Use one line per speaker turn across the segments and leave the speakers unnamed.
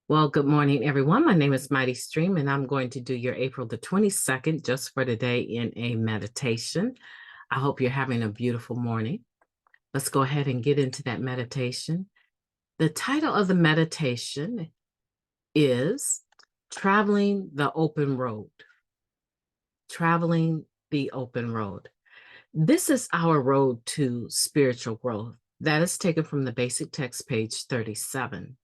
Well, good morning, everyone. My name is MightyStream, and I'm going to do your April the 22nd just for today in a meditation. I hope you're having a beautiful morning. Let's go ahead and get into that meditation. The title of the meditation is Traveling the Open Road. Traveling the Open Road. This is our road to spiritual growth. That is taken from the basic text, page 37.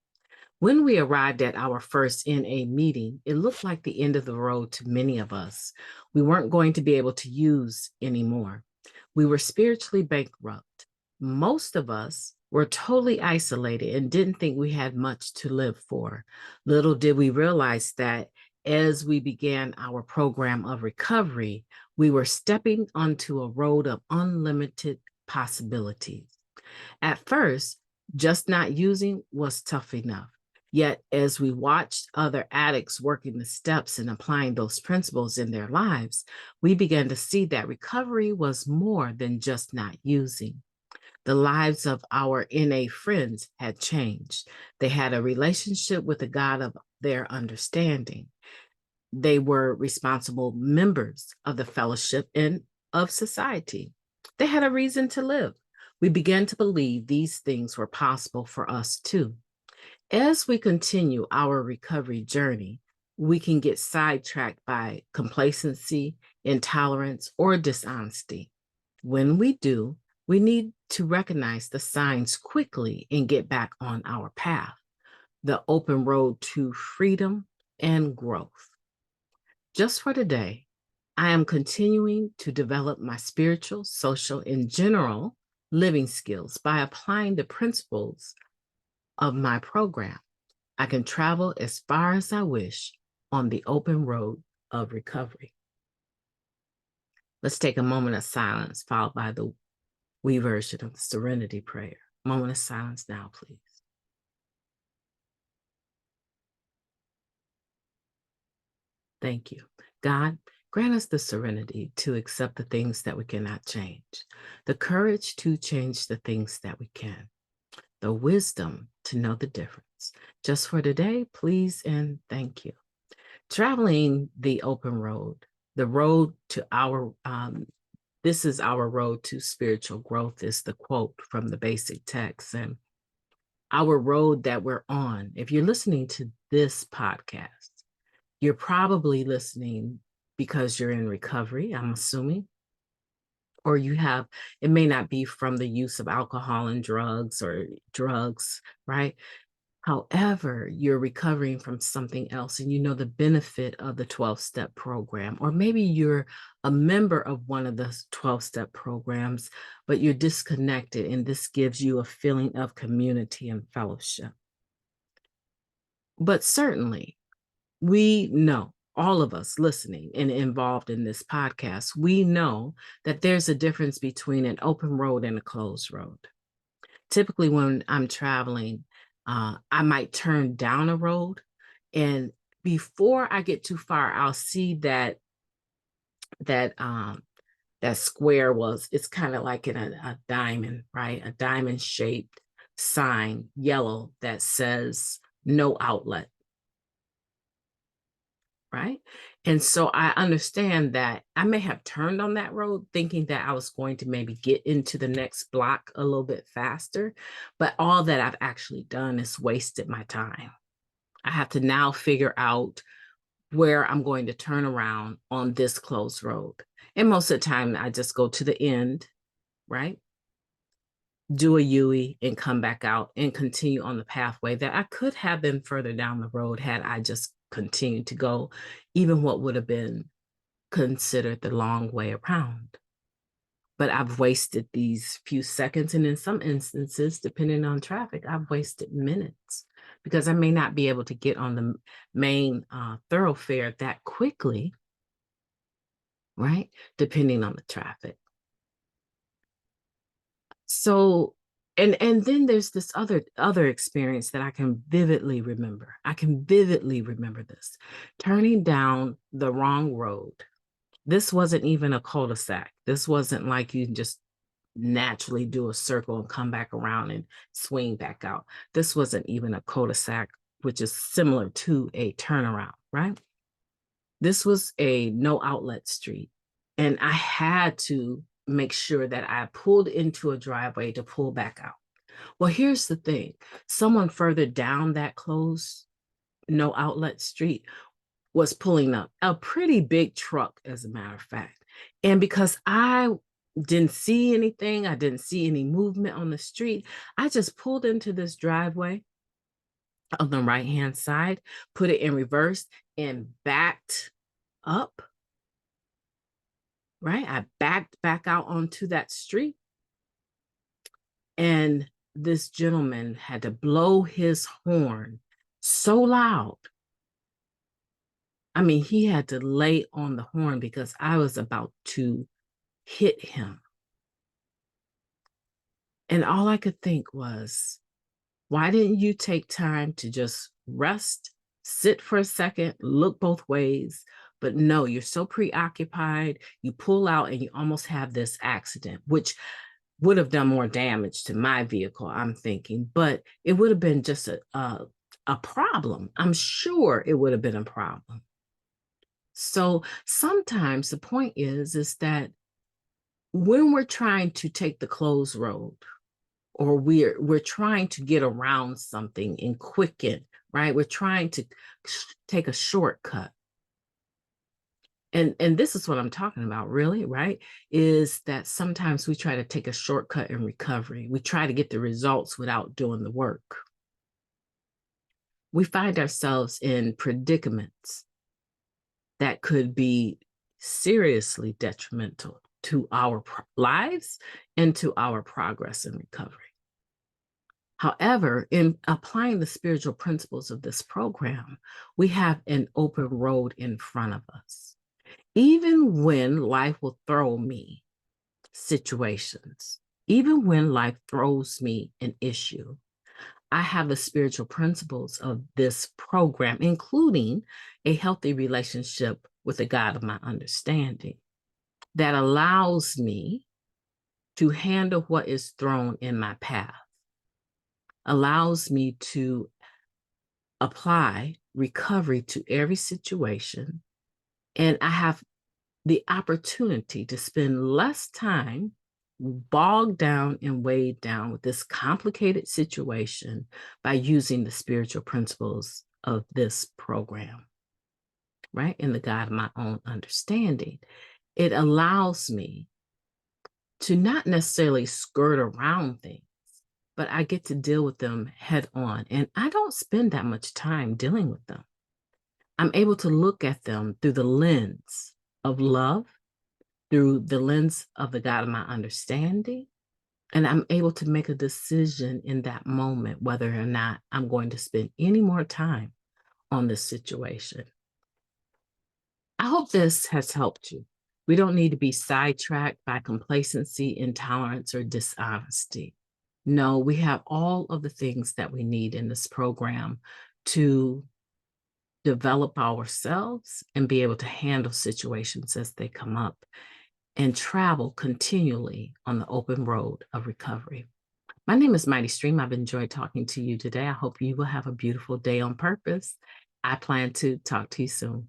When we arrived at our first NA meeting, it looked like the end of the road to many of us. We weren't going to be able to use anymore. We were spiritually bankrupt. Most of us were totally isolated and didn't think we had much to live for. Little did we realize that as we began our program of recovery, we were stepping onto a road of unlimited possibilities. At first, just not using was tough enough. Yet, as we watched other addicts working the steps and applying those principles in their lives, we began to see that recovery was more than just not using. The lives of our NA friends had changed. They had a relationship with the God of their understanding. They were responsible members of the fellowship and of society. They had a reason to live. We began to believe these things were possible for us too. As we continue our recovery journey, we can get sidetracked by complacency, intolerance, or dishonesty. When we do, we need to recognize the signs quickly and get back on our path, the open road to freedom and growth. Just for today, I am continuing to develop my spiritual, social, and general living skills by applying the principles of my program. I can travel as far as I wish on the open road of recovery. Let's take a moment of silence, followed by the we version of the Serenity Prayer. Moment of silence now, please. Thank you. God, grant us the serenity to accept the things that we cannot change, the courage to change the things that we can, the wisdom to know the difference. Just for today, please and thank you. Traveling the open road, the road to our, this is our road to spiritual growth, is the quote from the basic text. And our road that we're on, if you're listening to this podcast, you're probably listening because you're in recovery, I'm assuming, or you have, it may not be from the use of alcohol and drugs or drugs, right? However, you're recovering from something else and you know the benefit of the 12-step program, or maybe you're a member of one of the 12-step programs, but you're disconnected, and this gives you a feeling of community and fellowship. But certainly, we know, all of us listening and involved in this podcast, we know that there's a difference between an open road and a closed road. Typically, when I'm traveling, I might turn down a road, and before I get too far, I'll see that square it's kind of like in a diamond, right? A diamond shaped sign, yellow, that says no outlet, right? And so I understand that I may have turned on that road thinking that I was going to maybe get into the next block a little bit faster, but all that I've actually done is wasted my time. I have to now figure out where I'm going to turn around on this closed road. And most of the time, I just go to the end, right? Do a U-turn and come back out and continue on the pathway that I could have been further down the road had I just continued to go, even what would have been considered the long way around. But I've wasted these few seconds, and in some instances, depending on traffic, I've wasted minutes because I may not be able to get on the main thoroughfare that quickly, right? Depending on the traffic. So, and then there's this other experience that I can vividly remember. I can vividly remember this. Turning down the wrong road. This wasn't even a cul-de-sac. This wasn't like you can just naturally do a circle and come back around and swing back out. This wasn't even a cul-de-sac. which is similar to a turnaround, right? This was a no outlet street. And I had to make sure that I pulled into a driveway to pull back out. Well, here's the thing. Someone further down that closed no outlet street was pulling up, a pretty big truck, as a matter of fact. And because I didn't see anything, I didn't see any movement on the street, I just pulled into this driveway on the right-hand side, put it in reverse, and backed up, right? I backed back out onto that street. And this gentleman had to blow his horn so loud. I mean, he had to lay on the horn because I was about to hit him. And all I could think was, why didn't you take time to just rest, sit for a second, look both ways? But no, you're so preoccupied, you pull out and you almost have this accident, which would have done more damage to my vehicle, I'm thinking, but it would have been just a problem. I'm sure it would have been a problem. So sometimes the point is that when we're trying to take the closed road, or we're trying to get around something and quicken, right? We're trying to take a shortcut. And this is what I'm talking about, really, right? Is that sometimes we try to take a shortcut in recovery. We try to get the results without doing the work. We find ourselves in predicaments that could be seriously detrimental to our lives and to our progress in recovery. However, in applying the spiritual principles of this program, we have an open road in front of us. Even when life will throw me situations, even when life throws me an issue, I have the spiritual principles of this program, including a healthy relationship with the God of my understanding, that allows me to handle what is thrown in my path, allows me to apply recovery to every situation. And I have the opportunity to spend less time bogged down and weighed down with this complicated situation by using the spiritual principles of this program, right? In the God of my own understanding. It allows me to not necessarily skirt around things, but I get to deal with them head on. And I don't spend that much time dealing with them. I'm able to look at them through the lens of love, through the lens of the God of my understanding, and I'm able to make a decision in that moment whether or not I'm going to spend any more time on this situation. I hope this has helped you. We don't need to be sidetracked by complacency, intolerance, or dishonesty. No, we have all of the things that we need in this program to develop ourselves and be able to handle situations as they come up and travel continually on the open road of recovery. My name is MightyStream. I've enjoyed talking to you today. I hope you will have a beautiful day on purpose. I plan to talk to you soon.